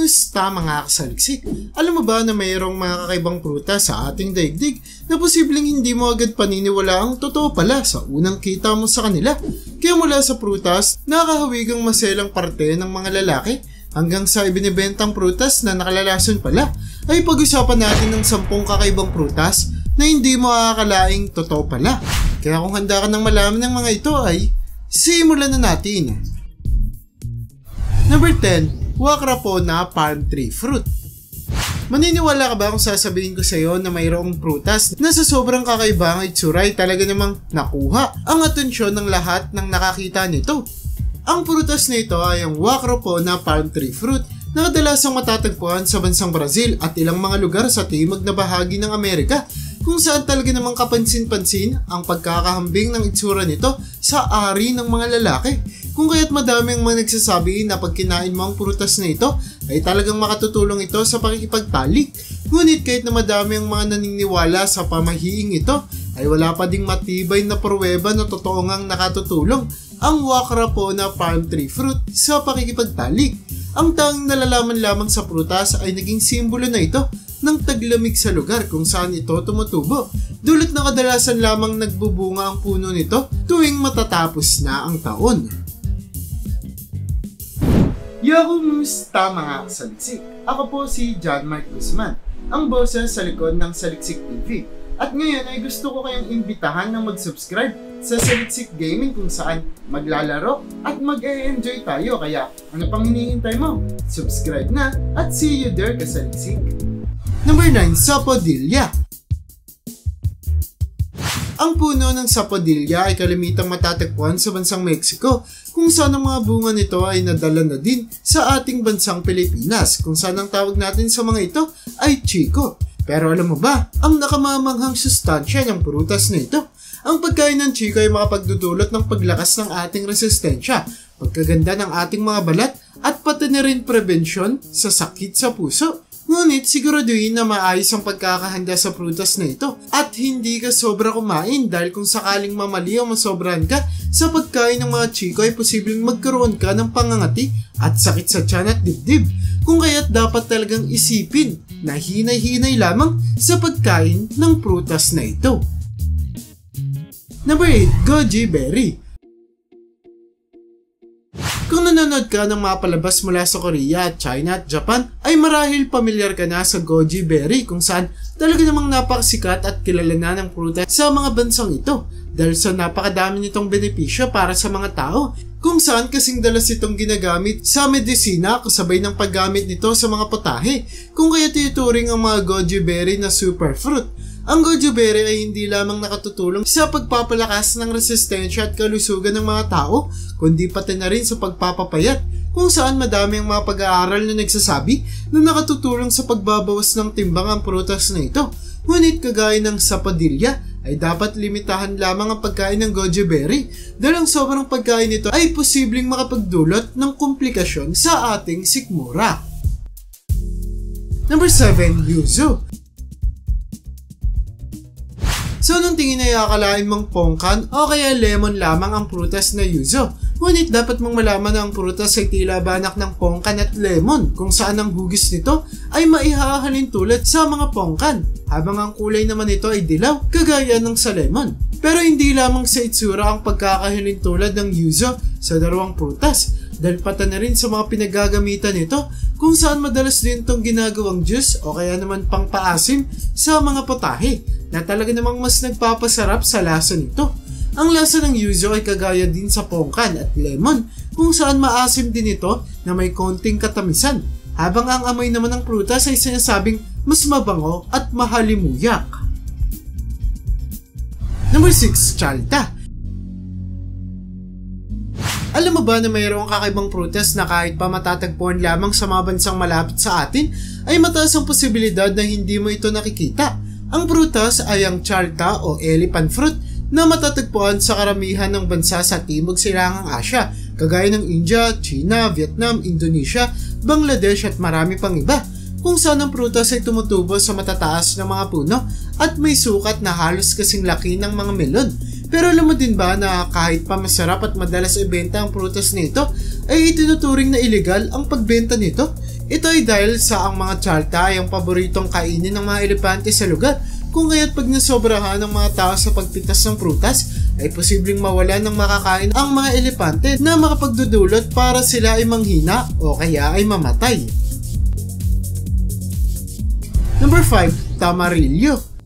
Kumusta mga kasaliksik? Alam mo ba na mayroong mga kakaibang prutas sa ating daigdig na posibleng hindi mo agad paniniwala ang totoo pala sa unang kita mo sa kanila? Kaya mula sa prutas, nakakahawigang maselang parte ng mga lalaki hanggang sa ibinibentang prutas na nakalalason pala, ay pag-usapan natin ng 10 kakaibang prutas na hindi mo akakalaing totoo pala. Kaya kung handa ka ng malaman ng mga ito ay simulan na natin. Number 10. Wachrapona palm tree fruit. Maniniwala ka ba kung sasabihin ko sa iyo na mayroong prutas na sa sobrang kakaibang itsura ay talaga namang nakuha ang atensyon ng lahat ng nakakita nito? Ang prutas na ito ay ang Wachrapona palm tree fruit na kadalasang matatagpuan sa bansang Brazil at ilang mga lugar sa timog na bahagi ng Amerika, kung saan talaga namang kapansin-pansin ang pagkakahambing ng itsura nito sa ari ng mga lalaki. Kung kaya't madami ang mga nagsasabi na pag kinain mo ang prutas na ito ay talagang makatutulong ito sa pakikipagtalik. Ngunit kahit na madami ang mga naniniwala sa pamahiing ito, ay wala pa ding matibay na pruweba na totoo ngang nakatutulong ang Wachrapona palm tree fruit sa pakikipagtalik. Ang tanging nalalaman lamang sa prutas ay naging simbolo na ito ng taglamig sa lugar kung saan ito tumutubo. Dulot na kadalasan lamang nagbubunga ang puno nito tuwing matatapos na ang taon. Kumusta mga kasaliksik? Ako po si John Mark Guzman, ang boses sa likod ng Saliksik TV. At ngayon ay gusto ko kayong imbitahan na mag-subscribe sa Saliksik Gaming kung saan maglalaro at mag-e-enjoy tayo. Kaya ano pang hinihintay mo? Subscribe na at see you there kasaliksik. Number 9. Sapodilla. Ang puno ng sapodilla ay kalimitang matatagpuan sa bansang Mexico, kung saan ang mga bunga nito ay nadala na din sa ating bansang Pilipinas, kung saan ang tawag natin sa mga ito ay chico. Pero alam mo ba, ang nakamamanghang sustansya ng prutas na ito? Ang pagkain ng chico ay makapagdudulot ng paglakas ng ating resistensya, pagkaganda ng ating mga balat, at pati na rin prevensyon sa sakit sa puso. Ngunit siguraduhin na maayos ang pagkakahanda sa prutas na ito at hindi ka sobra kumain, dahil kung sakaling mamali o masobrahan ka sa pagkain ng mga chico ay posibleng magkaroon ka ng pangangati at sakit sa tiyan at dibdib. Kung kaya't dapat talagang isipin na hinay-hinay lamang sa pagkain ng prutas na ito. Number 8. Goji berry. Kung nanonood ka ng mga palabas mula sa Korea, China at Japan, ay marahil pamilyar ka na sa goji berry, kung saan talaga namang napakasikat at kilala na ng prutas sa mga bansang ito dahil sa napakadami nitong benepisyo para sa mga tao, kung saan kasing dalas itong ginagamit sa medisina kasabay ng paggamit nito sa mga putahe, kung kaya tinuturing ang mga goji berry na superfruit. Ang goji berry ay hindi lamang nakatutulong sa pagpapalakas ng resistensya at kalusugan ng mga tao, kundi pati na rin sa pagpapapayat, kung saan madami ang mga pag-aaral na nagsasabi na nakatutulong sa pagbabawas ng timbang ang prutas na ito. Ngunit kagaya ng sapodilla, ay dapat limitahan lamang ang pagkain ng goji berry dahil ang sobrang pagkain nito ay posibleng makapagdulot ng komplikasyon sa ating sikmura. Number 7. Yuzu. So nung tingin ay akalain mong pongkan o kaya lemon lamang ang prutas na yuzu. Ngunit dapat mong malaman na ang prutas ay tila banak ng pongkan at lemon, kung saan ang hugis nito ay maihahalin tulad sa mga pongkan, habang ang kulay naman nito ay dilaw kagaya ng sa lemon. Pero hindi lamang sa itsura ang pagkakahalin tulad ng yuzu sa dalawang prutas, dahil pata na rin sa mga pinagagamitan nito, kung saan madalas din itong ginagawang juice o kaya naman pang paasim sa mga potahe na talaga namang mas nagpapasarap sa lasa nito. Ang lasa ng yuzu ay kagaya din sa pongkan at lemon, kung saan maasim din ito na may konting katamisan, habang ang amoy naman ng prutas ay sinasabing mas mabango at mahalimuyak. Number 6. Chalta. Alam mo ba na mayroong kakaibang prutas na kahit pa matatagpuan lamang sa mga bansang malapit sa atin, ay mataas ang posibilidad na hindi mo ito nakikita? Ang prutas ay ang chalta o elephant fruit na matatagpuan sa karamihan ng bansa sa Timog Silangang Asya, kagaya ng India, China, Vietnam, Indonesia, Bangladesh at marami pang iba, kung saan ang prutas ay tumutubo sa matataas na mga puno at may sukat na halos kasing laki ng mga melon. Pero alam mo din ba na kahit pa masarap at madalas ibenta ang prutas nito, ay itinuturing na illegal ang pagbenta nito? Ito ay dahil sa ang mga chalta ay ang paboritong kainin ng mga elepante sa lugar, kung kaya't pag nasobrahan ng mga tao sa pagpitas ng prutas, ay posibleng mawalan ng makakain ang mga elepante na makapagdudulot para sila ay manghina o kaya ay mamatay. Number 5. Tamarillo.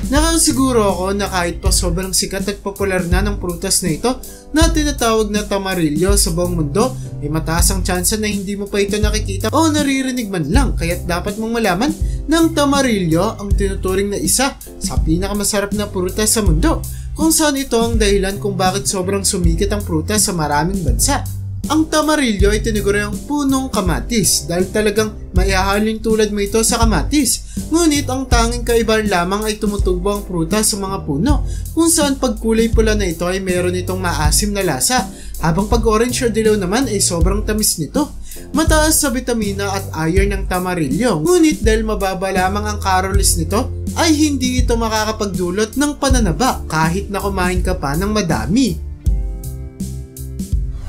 Nakasiguro ako na kahit pa sobrang sikat at popular na ng prutas na ito na tinatawag na tamarillo sa buong mundo, ay mataas ang tsansa na hindi mo pa ito nakikita o naririnig man lang, kaya't dapat mong malaman ng tamarillo ang tinuturing na isa sa pinakamasarap na prutas sa mundo, kung saan ito ang dahilan kung bakit sobrang sumikat ang prutas sa maraming bansa. Ang tamarillo ay tinaguriang punong kamatis dahil talagang maihahalin tulad mo ito sa kamatis. Ngunit ang tanging kaibahan lamang ay tumutubo ang prutas sa mga puno, kung saan pagkulay pula na ito ay meron itong maasim na lasa, habang pag orange o dilaw naman ay sobrang tamis nito. Mataas sa vitamina at iron ng tamarillo, ngunit dahil mababa lamang ang calories nito, ay hindi ito makakapagdulot ng pananaba kahit na kumain ka pa ng madami.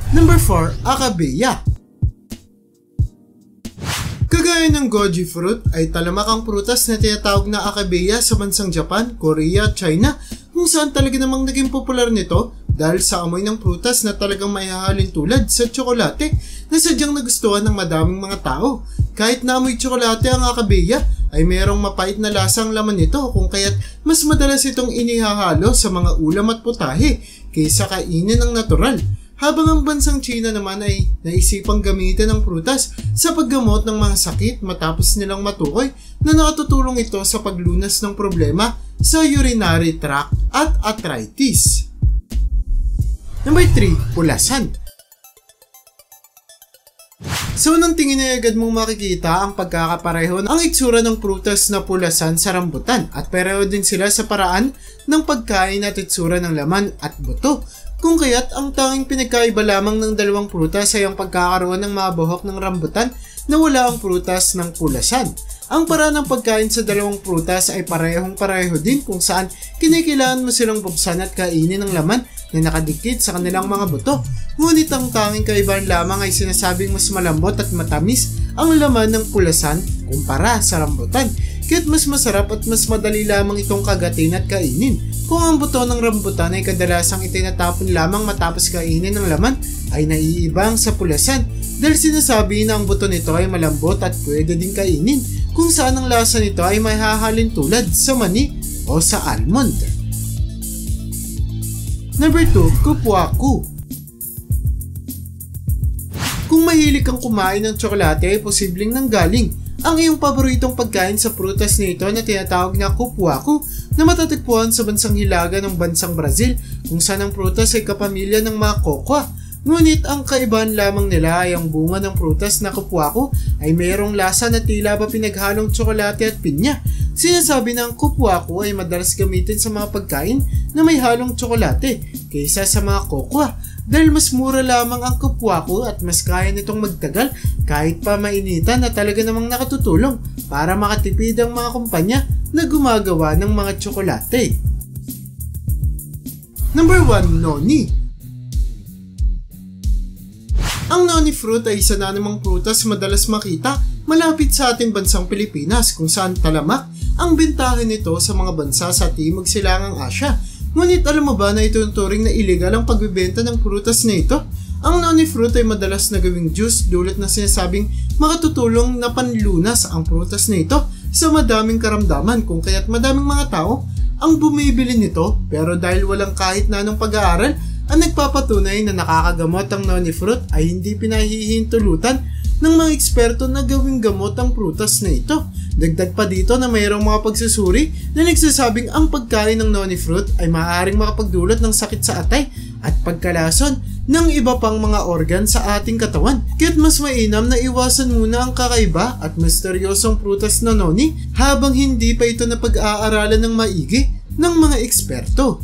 Number 4. Akabea. Kagaya ng goji fruit ay talamak ang prutas na tinatawag na akabea sa bansang Japan, Korea, China, kung saan talaga namang naging popular nito dahil sa amoy ng prutas na talagang maihahalin tulad sa tsokolate na sadyang nagustuhan ng madaming mga tao. Kahit na amoy tsokolate ang akabea, ay mayroong mapait na lasa ang laman nito, kung kaya't mas madalas itong inihahalo sa mga ulam at putahe kaysa kainin ng natural. Habang ang bansang China naman ay naisipang gamitin ang prutas sa paggamot ng mga sakit matapos nilang matukoy na nakatutulong ito sa paglunas ng problema sa urinary tract at arthritis. Number 3. Pulasan. Sa unang tingin ay agad mong makikita ang pagkakapareho ang itsura ng prutas na pulasan sa rambutan, at pareho din sila sa paraan ng pagkain at itsura ng laman at buto. Kung kaya't ang tanging pinagkaiba lamang ng dalawang prutas ay ang pagkakaroon ng mga buhok ng rambutan na wala ang prutas ng pulasan. Ang paraan ng pagkain sa dalawang prutas ay parehong-pareho din, kung saan kinikailangan mo silang buksan at kainin ng laman na nakadikit sa kanilang mga buto. Ngunit ang tanging kaibahan lamang ay sinasabing mas malambot at matamis ang laman ng pulasan kumpara sa rambutan, kaya't mas masarap at mas madali lamang itong kagatin at kainin. Kung ang buto ng rambutan ay kadalasang itinatapon lamang matapos kainin ng laman, ay naiibang sa pulasan dahil sinasabi na ang buto nito ay malambot at pwede din kainin, kung saan ang lasa nito ay mahahalin tulad sa mani o sa almond. Number 2. Kupwaku. Kung mahilig kang kumain ng tsokolate ay posibleng nanggaling ang iyong paboritong pagkain sa prutas na ito na tinatawag na kupwaku, na matatagpuan sa bansang Hilaga ng bansang Brazil, kung saan ang prutas ay kapamilya ng mga kokwa. Ngunit ang kaibahan lamang nila ay ang bunga ng prutas na kupwaku ay mayroong lasa na tila ba pinaghalong tsokolate at pinya. Sinasabi na ang kupwaku ay madalas gamitin sa mga pagkain na may halong tsokolate kaysa sa mga kokwa, dahil mas mura lamang ang kupwaku at mas kaya nitong magtagal kahit pa mainitan, na talaga namang nakatutulong para makatipid ang mga kumpanya na gumagawa ng mga tsokolate. Number 1. Noni. Ang noni fruit ay isa na namang prutas madalas makita malapit sa ating bansang Pilipinas, kung saan talamak ang bentahe nito sa mga bansa sa Timog Silangang Asya. Ngunit alam mo ba na ito yung turing na illegal ang pagbibenta ng prutas na ito? Ang noni fruit ay madalas na gawing juice, dulot na sinasabing makatutulong na panlunas ang prutas na ito sa madaming karamdaman, kung kaya't madaming mga tao ang bumibili nito, pero dahil walang kahit na anong pag-aaral ang nagpapatunay na nakakagamot ang noni fruit, ay hindi pinahihintulutan ng mga eksperto na gawing gamot ang prutas na ito. Dagdag pa dito na mayroong mga pagsusuri na nagsasabing ang pagkain ng noni fruit ay maaaring makapagdulot ng sakit sa atay at pagkalason ng iba pang mga organ sa ating katawan. Kaya't mas mainam na iwasan muna ang kakaiba at misteryosong prutas na noni habang hindi pa ito na pag-aaralan ng maigi ng mga eksperto.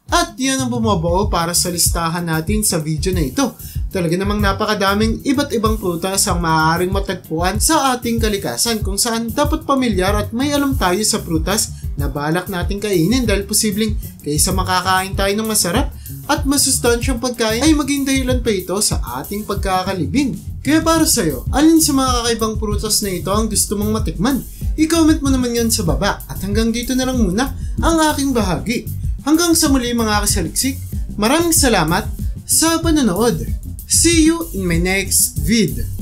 At yan ang bumabuo para sa listahan natin sa video na ito. Talaga namang napakadaming iba't ibang prutas ang maaaring matagpuan sa ating kalikasan, kung saan dapat pamilyar at may alam tayo sa prutas na balak nating kainin, dahil posibleng kaysa makakain tayo ng masarap at masustansyang pagkain ay maging dahilan pa ito sa ating pagkakalibing. Kaya para sa'yo, alin sa mga kakaibang prutas na ito ang gusto mong matikman? I-comment mo naman yan sa baba at hanggang dito na lang muna ang aking bahagi. Hanggang sa muli mga kasaliksik, maraming salamat sa panonood. See you in my next vid.